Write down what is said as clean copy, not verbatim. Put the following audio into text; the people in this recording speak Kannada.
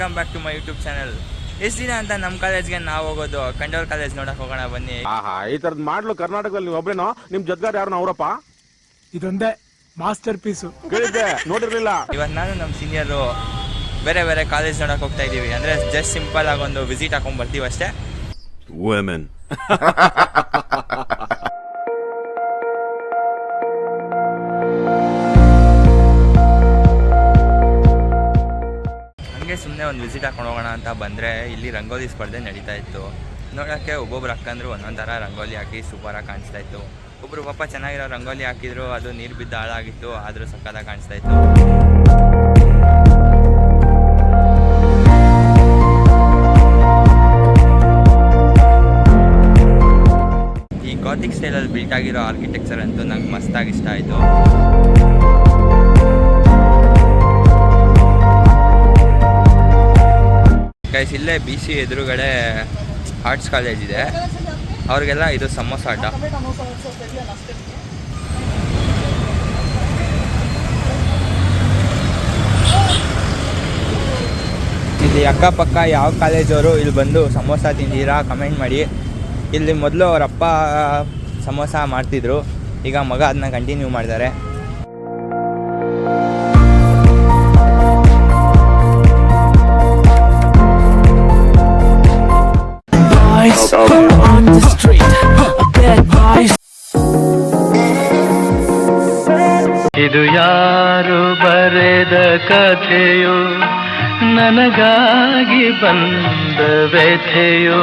Welcome back to my YouTube channel. ಎಷ್ಟು ದಿನ ಅಂತ ನಮ್ಮ ಕಾಲೇಜ್ಗೆ ನಾವು ಹೋಗೋದು, ಕಂಡೋರ್ ಕಾಲೇಜ್ ನೋಡಕ್ ಹೋಗೋಣ ಬನ್ನಿ. ಈ ತರದ್ ಮಾಡ್ಲು ಕರ್ನಾಟಕದಲ್ಲಿ ನೀವು ಒಬ್ರೇನೋ, ನಿಮ್ ಜೊತೆಗಾರ ಯಾರು ಅವರಪ್ಪ? ಇದೊಂದೇ ಮಾಸ್ಟರ್ ಪೀಸು ಕೇಳಿದ್ದೆ, ನೋಡಿರ್ಲಿಲ್ಲ. ಇವತ್ತು ನಾನು ನಮ್ಮ ಸೀನಿಯರು ಬೇರೆ ಬೇರೆ ಕಾಲೇಜ್ ನೋಡಕ್ ಹೋಗ್ತಾ ಇದೀವಿ. ಅಂದ್ರೆ ಜಸ್ಟ್ ಸಿಂಪಲ್ ಆಗಿ ಒಂದು ವಿಸಿಟ್ ಹಾಕೊಂಡ್ ಬರ್ತೀವಿ ಅಷ್ಟೇ. ಹಂಗೆ ಸುಮ್ಮನೆ ಒಂದು ವಿಸಿಟ್ ಹಾಕೊಂಡು ಹೋಗೋಣ ಅಂತ ಬಂದರೆ ಇಲ್ಲಿ ರಂಗೋಲಿ ಸ್ಪರ್ಧೆ ನಡೀತಾ ಇತ್ತು. ನೋಡೋಕ್ಕೆ ಒಬ್ಬೊಬ್ರು ಅಕ್ಕಂದ್ರು ಒಂದೊಂದು ಥರ ರಂಗೋಲಿ ಹಾಕಿ ಸೂಪರಾಗಿ ಕಾಣಿಸ್ತಾ ಇತ್ತು. ಒಬ್ಬರು ಪಾಪ ಚೆನ್ನಾಗಿರೋ ರಂಗೋಲಿ ಹಾಕಿದ್ರು, ಅದು ನೀರು ಬಿದ್ದು ಹಾಳಾಗಿತ್ತು, ಆದರೂ ಸಕ್ಕತ್ತಾಗಿ ಕಾಣಿಸ್ತಾ ಇತ್ತು. ಈ ಗಾಥಿಕ್ ಸ್ಟೈಲಲ್ಲಿ ಬಿಲ್ಟ್ ಆಗಿರೋ ಆರ್ಕಿಟೆಕ್ಚರ್ ಅಂತೂ ನಂಗೆ ಮಸ್ತಾಗಿ ಇಷ್ಟ ಆಯಿತು. ಗೈಸ್, ಇಲ್ಲೇ BC ಎದುರುಗಡೆ ಆರ್ಟ್ಸ್ ಕಾಲೇಜ್ ಇದೆ, ಅವ್ರಿಗೆಲ್ಲ ಇದು ಸಮೋಸ ಆಟ. ಇಲ್ಲಿ ಅಕ್ಕಪಕ್ಕ ಯಾವ ಕಾಲೇಜವರು ಇಲ್ಲಿ ಬಂದು ಸಮೋಸ ತಿಂದಿರಾ ಕಮೆಂಟ್ ಮಾಡಿ. ಇಲ್ಲಿ ಮೊದಲು ಅವರಪ್ಪ ಸಮೋಸ ಮಾಡ್ತಿದ್ರು, ಈಗ ಮಗ ಅದನ್ನ ಕಂಟಿನ್ಯೂ ಮಾಡಿದ್ದಾರೆ. ಇದು ಯಾರು ಬರೆದ ಕಥೆಯೋ, ನನಗಾಗಿ ಬಂದ ವ್ಯಥೆಯೋ.